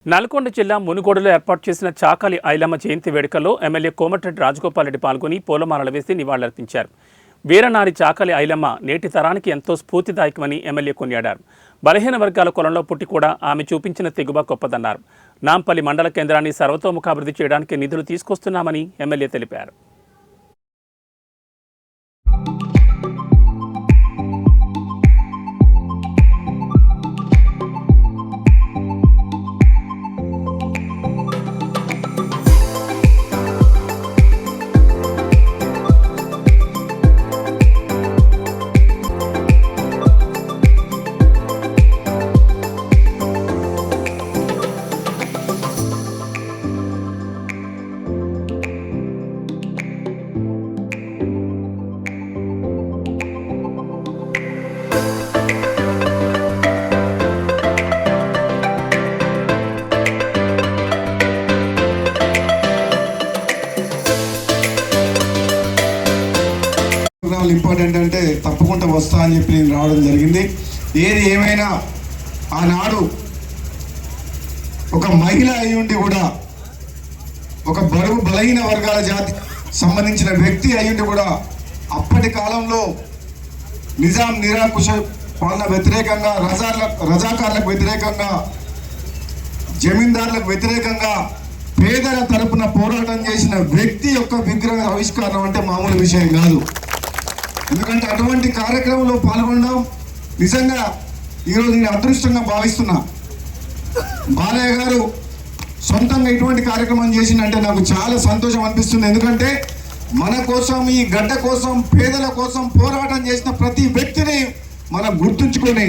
నల్గొండ జిల్లా మునుగోడులో ఏర్పాటు చేసిన చాకలి ఐలమ్మ జయంతి వేడుకల్లో ఎమ్మెల్యే కోమటిరెడ్డి రాజగోపాల్ రెడ్డి పాల్గొని పూలమాలలు వేసి నివాళులర్పించారు. వీరనారి చాకలి ఐలమ్మ నేటి తరానికి ఎంతో స్ఫూర్తిదాయకమని ఎమ్మెల్యే కొనియాడారు. బలహీన వర్గాల కులంలో పుట్టి కూడా ఆమె చూపించిన తెగువ గొప్పదన్నారు. నాంపల్లి మండల కేంద్రాన్ని సర్వతోముఖాభివృద్ధి చేయడానికి నిధులు తీసుకొస్తున్నామని ఎమ్మెల్యే తెలిపారు. ఇంపార్టెంట్ అంటే తప్పకుండా వస్తా అని చెప్పి నేను రావడం జరిగింది. ఏది ఏమైనా ఆనాడు ఒక మహిళ అయి ఉండి కూడా, ఒక బరువు బలహీన వర్గాల జాతి సంబంధించిన వ్యక్తి అయ్యుండి కూడా అప్పటి కాలంలో నిజాం నిరాకుశ పాలన వ్యతిరేకంగా, రజాకార్లకు వ్యతిరేకంగా, జమీందారులకు వ్యతిరేకంగా పేదల తరపున పోరాటం చేసిన వ్యక్తి యొక్క విగ్రహ ఆవిష్కరణ అంటే మామూలు విషయం కాదు. ఎందుకంటే అటువంటి కార్యక్రమంలో పాల్గొనడం నిజంగా ఈరోజు నేను అదృష్టంగా భావిస్తున్నా. బాలయ్య గారు సొంతంగా ఇటువంటి కార్యక్రమం చేసిందంటే నాకు చాలా సంతోషం అనిపిస్తుంది. ఎందుకంటే మన కోసం, ఈ గడ్డ కోసం, పేదల కోసం పోరాటం చేసిన ప్రతి వ్యక్తిని మనం గుర్తుంచుకొని,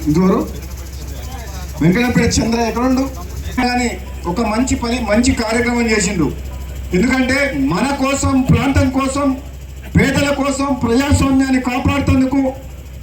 ఇంకెవరు వెంకటపేట చంద్ర ఎక్కడుండు కానీ ఒక మంచి కార్యక్రమం చేసిండు. ఎందుకంటే మన కోసం, ప్రాంతం కోసం, పేదల కోసం, ప్రజాస్వామ్యాన్ని కాపాడుతందుకు